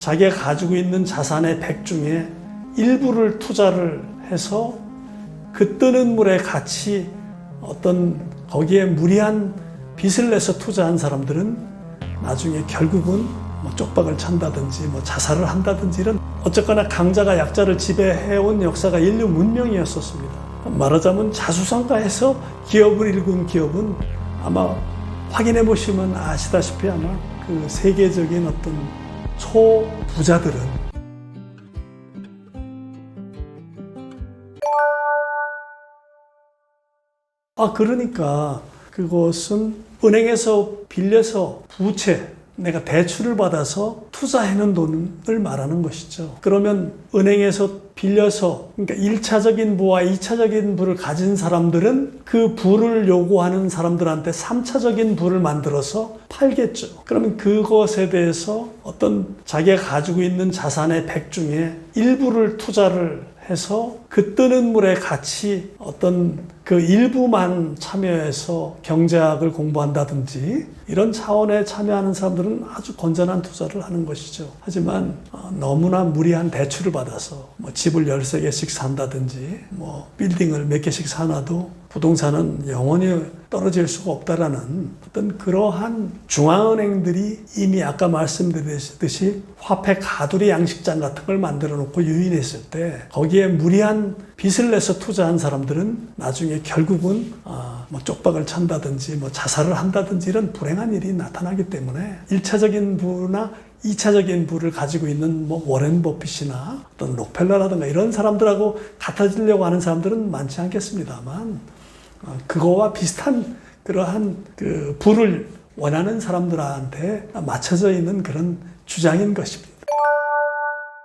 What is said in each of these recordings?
자기가 가지고 있는 자산의 100 중에 일부를 투자를 해서 그 뜨는 물에 같이 어떤 거기에 무리한 빚을 내서 투자한 사람들은 나중에 결국은 쪽박을 찬다든지 자살을 한다든지 이런 어쨌거나 강자가 약자를 지배해온 역사가 인류 문명이었었습니다. 말하자면 자수성가해서 기업을 일군 기업은 아마 확인해 보시면 아시다시피 아마 그 세계적인 어떤 초부자들은 그러니까 그것은 은행에서 빌려서 부채 내가 대출을 받아서 투자해놓은 돈을 말하는 것이죠. 그러면 은행에서 빌려서 그러니까 1차적인 부와 2차적인 부를 가진 사람들은 그 부를 요구하는 사람들한테 3차적인 부를 만들어서 팔겠죠. 그러면 그것에 대해서 어떤 자기가 가지고 있는 자산의 100 중에 일부를 투자를 해서 그 뜨는 물에 같이 어떤 그 일부만 참여해서 경제학을 공부한다든지 이런 차원에 참여하는 사람들은 아주 건전한 투자를 하는 것이죠. 하지만 너무나 무리한 대출을 받아서 집을 13개씩 산다든지 빌딩을 몇 개씩 사놔도 부동산은 영원히 떨어질 수가 없다라는 어떤 그러한 중앙은행들이 이미 아까 말씀드렸듯이 화폐 가두리 양식장 같은 걸 만들어 놓고 유인했을 때 거기에 무리한 빚을 내서 투자한 사람들은 나중에 결국은 쪽박을 찬다든지 자살을 한다든지 이런 불행한 일이 나타나기 때문에 1차적인 부나 2차적인 부를 가지고 있는 워렌 버핏이나 어떤 록펠러라든가 이런 사람들하고 같아지려고 하는 사람들은 많지 않겠습니다만 그거와 비슷한 그러한 그 부를 원하는 사람들한테 맞춰져 있는 그런 주장인 것입니다.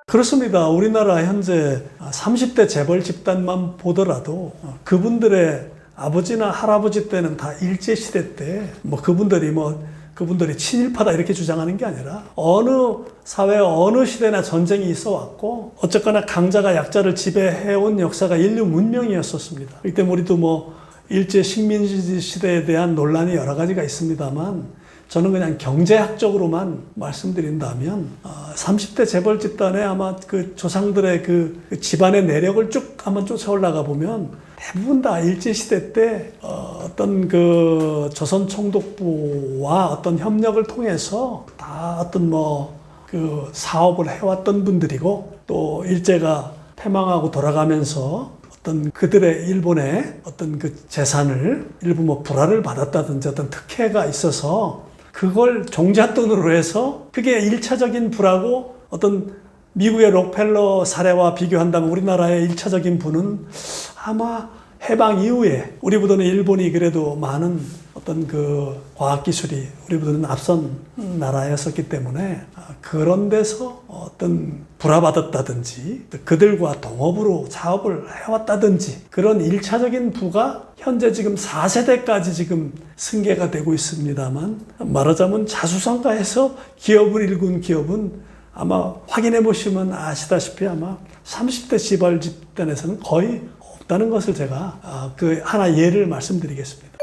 그렇습니다. 우리나라 현재 30대 재벌 집단만 보더라도 그분들의 아버지나 할아버지 때는 다 일제시대 때 그분들이 친일파다 이렇게 주장하는 게 아니라 어느 사회 어느 시대나 전쟁이 있어 왔고 어쨌거나 강자가 약자를 지배해온 역사가 인류 문명이었었습니다. 그렇기 때문에 우리도 일제 식민지 시대에 대한 논란이 여러 가지가 있습니다만 저는 그냥 경제학적으로만 말씀드린다면 30대 재벌 집단의 아마 그 조상들의 그 집안의 내력을 쭉 한번 쫓아 올라가 보면 대부분 다 일제시대 때 어떤 그 조선총독부와 어떤 협력을 통해서 다 어떤 그 사업을 해왔던 분들이고 또 일제가 패망하고 돌아가면서 어떤 그들의 일본의 어떤 그 재산을 일부 불화를 받았다든지 어떤 특혜가 있어서 그걸 종잣돈으로 해서 그게 1차적인 부라고 어떤 미국의 록펠러 사례와 비교한다면 우리나라의 1차적인 부는 아마 해방 이후에 우리보다는 일본이 그래도 많은 어떤 그 과학기술이 우리보다는 앞선 나라였었기 때문에 그런 데서 어떤 불화받았다든지 그들과 동업으로 사업을 해왔다든지 그런 1차적인 부가 현재 지금 4세대까지 지금 승계가 되고 있습니다만 말하자면 자수성가해서 기업을 일군 기업은 아마 확인해 보시면 아시다시피 아마 30대 재벌 집단에서는 거의 없다는 것을 제가 그 하나 예를 말씀드리겠습니다.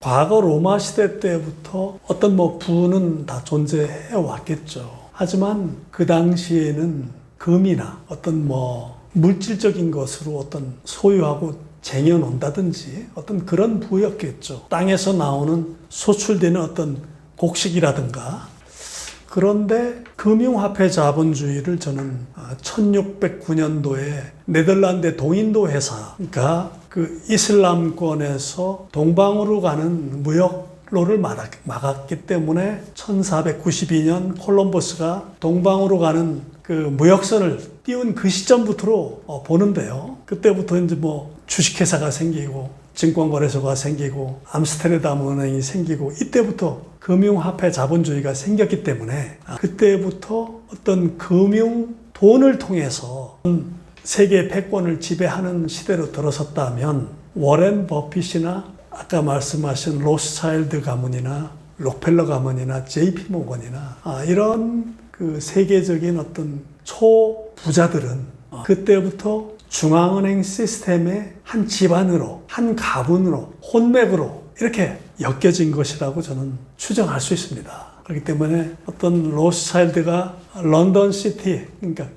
과거 로마 시대 때부터 어떤 부는 다 존재해 왔겠죠. 하지만 그 당시에는 금이나 어떤 물질적인 것으로 어떤 소유하고 쟁여놓는다든지 어떤 그런 부였겠죠. 땅에서 나오는 소출되는 어떤 곡식이라든가. 그런데 금융화폐 자본주의를 저는 1609년도에 네덜란드 동인도 회사가 그 이슬람권에서 동방으로 가는 무역로를 막았기 때문에 1492년 콜럼버스가 동방으로 가는 그 무역선을 띄운 그 시점부터 보는데요. 그때부터 이제 주식회사가 생기고 증권거래소가 생기고 암스테르담 은행이 생기고 이때부터 금융화폐 자본주의가 생겼기 때문에 그때부터 어떤 돈을 통해서 세계 패권을 지배하는 시대로 들어섰다면 워렌 버핏이나 아까 말씀하신 로스차일드 가문이나 록펠러 가문이나 JP 모건이나 이런 그 세계적인 어떤 초부자들은 그때부터 중앙은행 시스템의 한 집안으로, 한 가문으로, 혼맥으로 이렇게 엮여진 것이라고 저는 추정할 수 있습니다. 그렇기 때문에 어떤 로스차일드가 런던 시티, 그러니까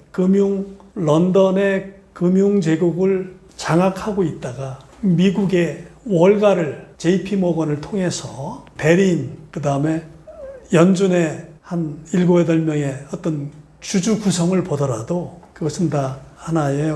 런던의 금융 제국을 장악하고 있다가 미국의 월가를 JP 모건을 통해서 베린, 그 다음에 연준의 한 7, 8명의 어떤 주주 구성을 보더라도 그것은 다 하나의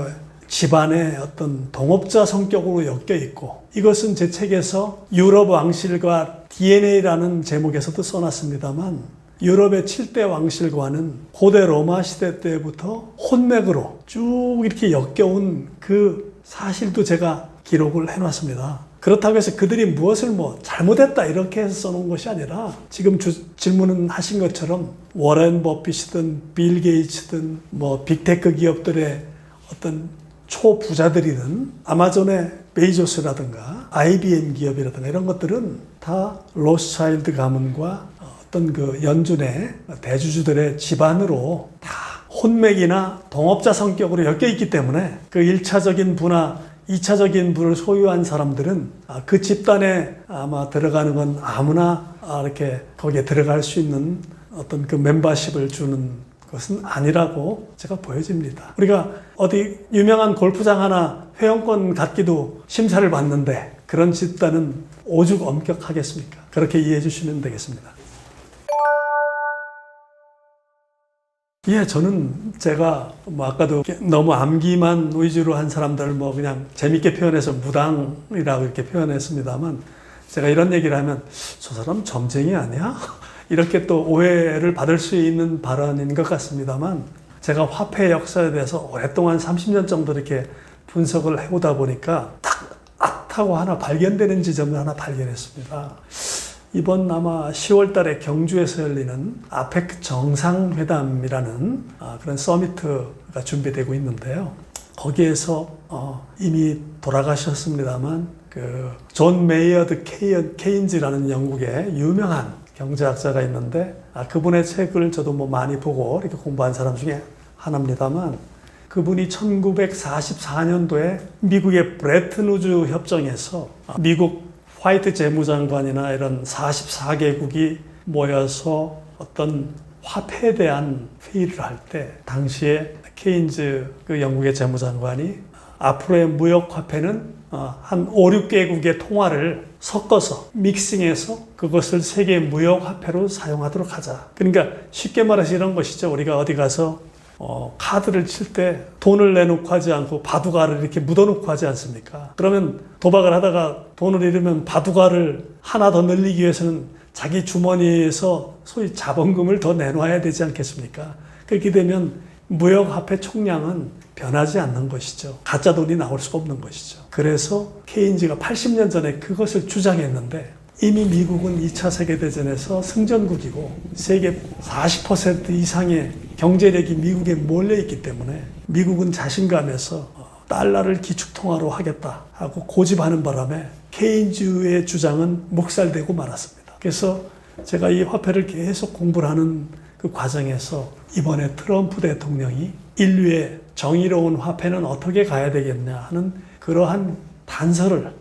집안의 어떤 동업자 성격으로 엮여 있고, 이것은 제 책에서 유럽 왕실과 DNA라는 제목에서도 써놨습니다만, 유럽의 7대 왕실과는 고대 로마 시대 때부터 혼맥으로 쭉 이렇게 엮여온 그 사실도 제가 기록을 해놨습니다. 그렇다고 해서 그들이 무엇을 잘못했다 이렇게 해서 써놓은 것이 아니라, 지금 질문은 하신 것처럼 워렌 버핏이든 빌 게이츠든 빅테크 기업들의 어떤 초부자들이든 아마존의 베이조스라든가 IBM 기업이라든가 이런 것들은 다 로스차일드 가문과 어떤 그 연준의 대주주들의 집안으로 다 혼맥이나 동업자 성격으로 엮여 있기 때문에 그 1차적인 부나 2차적인 부를 소유한 사람들은 그 집단에 아마 들어가는 건 아무나 이렇게 거기에 들어갈 수 있는 어떤 그 멤버십을 주는 것은 아니라고 제가 보여집니다. 우리가 어디 유명한 골프장 하나 회원권 갖기도 심사를 받는데 그런 집단은 오죽 엄격하겠습니까? 그렇게 이해해 주시면 되겠습니다. 예, 저는 제가 아까도 너무 암기만 위주로 한 사람들을 그냥 재밌게 표현해서 무당이라고 이렇게 표현했습니다만, 제가 이런 얘기를 하면 저 사람 점쟁이 아니야? 이렇게 또 오해를 받을 수 있는 발언인 것 같습니다만, 제가 화폐 역사에 대해서 오랫동안 30년 정도 이렇게 분석을 해오다 보니까 딱 하고 하나 발견되는 지점을 하나 발견했습니다. 이번 아마 10월 달에 경주에서 열리는 아페크 정상회담이라는 그런 서미트가 준비되고 있는데요. 거기에서 이미 돌아가셨습니다만 그 존 메이어드 케인즈라는 영국의 유명한 경제학자가 있는데, 그분의 책을 저도 많이 보고 이렇게 공부한 사람 중에 하나입니다만, 그분이 1944년도에 미국의 브레튼 우즈 협정에서 미국 화이트 재무장관이나 이런 44개국이 모여서 어떤 화폐에 대한 회의를 할 때, 당시에 케인즈 그 영국의 재무장관이 앞으로의 무역 화폐는 한 5, 6개국의 통화를 섞어서 믹싱해서 그것을 세계 무역 화폐로 사용하도록 하자. 그러니까 쉽게 말해서 이런 것이죠. 우리가 어디 가서 카드를 칠 때 돈을 내놓고 하지 않고 바둑알을 이렇게 묻어놓고 하지 않습니까? 그러면 도박을 하다가 돈을 잃으면 바둑알을 하나 더 늘리기 위해서는 자기 주머니에서 소위 자본금을 더 내놔야 되지 않겠습니까? 그렇게 되면 무역화폐 총량은 변하지 않는 것이죠. 가짜 돈이 나올 수가 없는 것이죠. 그래서 케인즈가 80년 전에 그것을 주장했는데, 이미 미국은 2차 세계대전에서 승전국이고 세계 40% 이상의 경제력이 미국에 몰려있기 때문에 미국은 자신감에서 달러를 기축통화로 하겠다 하고 고집하는 바람에 케인즈의 주장은 묵살되고 말았습니다. 그래서 제가 이 화폐를 계속 공부를 하는 그 과정에서 이번에 트럼프 대통령이 인류의 정의로운 화폐는 어떻게 가야 되겠냐 하는 그러한 단서를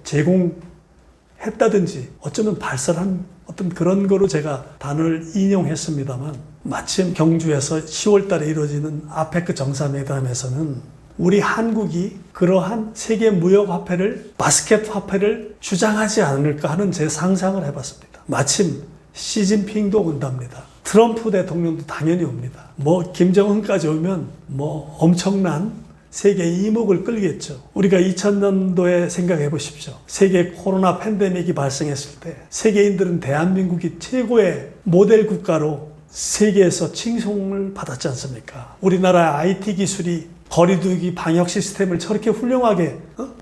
제공했다든지 어쩌면 발설한 어떤 그런 거로 제가 단어를 인용했습니다만, 마침 경주에서 10월 달에 이루어지는 아페크 정상회담에서는 우리 한국이 그러한 세계 무역 화폐를, 바스켓 화폐를 주장하지 않을까 하는 제 상상을 해봤습니다. 마침 시진핑도 온답니다. 트럼프 대통령도 당연히 옵니다. 김정은까지 오면 엄청난 세계 이목을 끌겠죠. 우리가 2000년도에 생각해 보십시오. 세계 코로나 팬데믹이 발생했을 때 세계인들은 대한민국이 최고의 모델 국가로 세계에서 칭송을 받았지 않습니까? 우리나라 IT 기술이 거리두기 방역 시스템을 저렇게 훌륭하게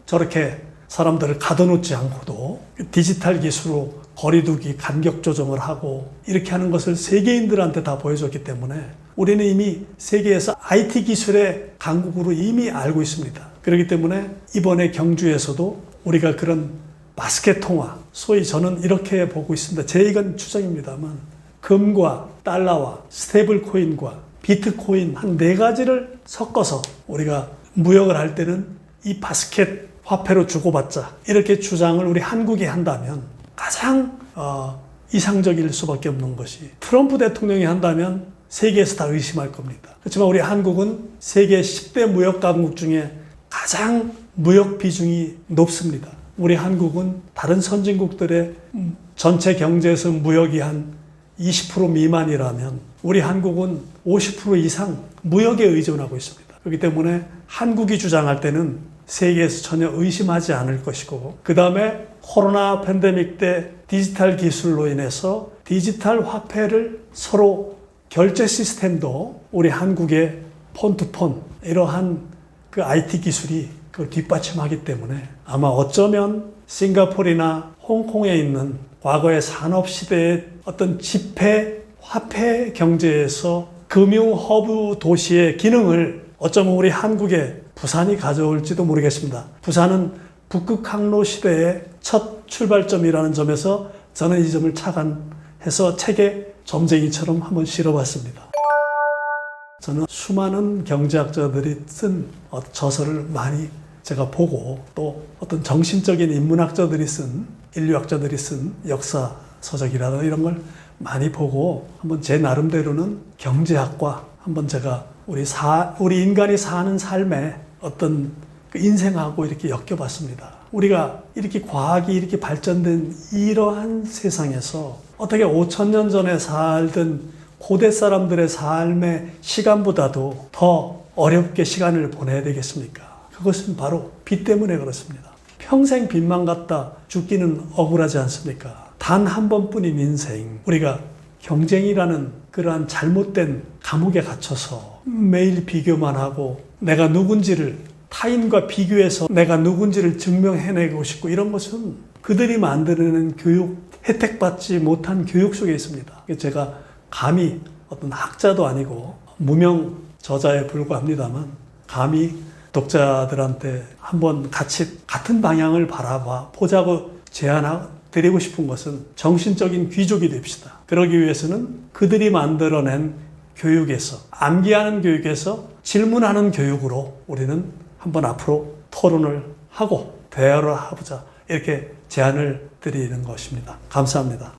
저렇게 사람들을 가둬놓지 않고도 디지털 기술로 거리두기 간격 조정을 하고 이렇게 하는 것을 세계인들한테 다 보여줬기 때문에 우리는 이미 세계에서 IT 기술의 강국으로 이미 알고 있습니다. 그렇기 때문에 이번에 경주에서도 우리가 그런 바스켓 통화, 소위 저는 이렇게 보고 있습니다. 제 이건 추정입니다만, 금과 달러와 스테이블 코인과 비트코인 한 4가지를 섞어서 우리가 무역을 할 때는 이 바스켓 화폐로 주고받자, 이렇게 주장을 우리 한국이 한다면 가장 이상적일 수밖에 없는 것이, 트럼프 대통령이 한다면 세계에서 다 의심할 겁니다. 그렇지만 우리 한국은 세계 10대 무역 강국 중에 가장 무역 비중이 높습니다. 우리 한국은 다른 선진국들의 전체 경제에서 무역이 한 20% 미만이라면 우리 한국은 50% 이상 무역에 의존하고 있습니다. 그렇기 때문에 한국이 주장할 때는 세계에서 전혀 의심하지 않을 것이고, 그 다음에 코로나 팬데믹 때 디지털 기술로 인해서 디지털 화폐를 서로 결제 시스템도 우리 한국의 폰투폰 이러한 그 IT 기술이 그걸 뒷받침하기 때문에 아마 어쩌면 싱가포르나 홍콩에 있는 과거의 산업시대의 어떤 지폐, 화폐 경제에서 금융 허브 도시의 기능을 어쩌면 우리 한국의 부산이 가져올지도 모르겠습니다. 부산은 북극 항로 시대의 첫 출발점이라는 점에서 저는 이 점을 착안해서 책에 점쟁이처럼 한번 실어봤습니다. 저는 수많은 경제학자들이 쓴 저서를 많이 제가 보고, 또 어떤 정신적인 인문학자들이 쓴, 인류학자들이 쓴 역사 서적이라든가 이런 걸 많이 보고 한번 제 나름대로는 경제학과 한번 제가 우리 인간이 사는 삶의 어떤 그 인생하고 이렇게 엮여봤습니다. 우리가 이렇게 과학이 이렇게 발전된 이러한 세상에서 어떻게 5,000년 전에 살던 고대 사람들의 삶의 시간보다도 더 어렵게 시간을 보내야 되겠습니까? 그것은 바로 빚 때문에 그렇습니다. 평생 빚만 갖다 죽기는 억울하지 않습니까? 단 한 번뿐인 인생, 우리가 경쟁이라는 그러한 잘못된 감옥에 갇혀서 매일 비교만 하고 내가 누군지를 타인과 비교해서 내가 누군지를 증명해내고 싶고, 이런 것은 그들이 만드는 교육, 혜택받지 못한 교육 속에 있습니다. 제가 감히 어떤 학자도 아니고 무명 저자에 불과합니다만, 감히 독자들한테 한번 같은 방향을 보자고 드리고 싶은 것은 정신적인 귀족이 됩시다. 그러기 위해서는 그들이 만들어낸 교육에서, 암기하는 교육에서 질문하는 교육으로 우리는 한번 앞으로 토론을 하고 대화를 해보자, 이렇게 제안을 드리는 것입니다. 감사합니다.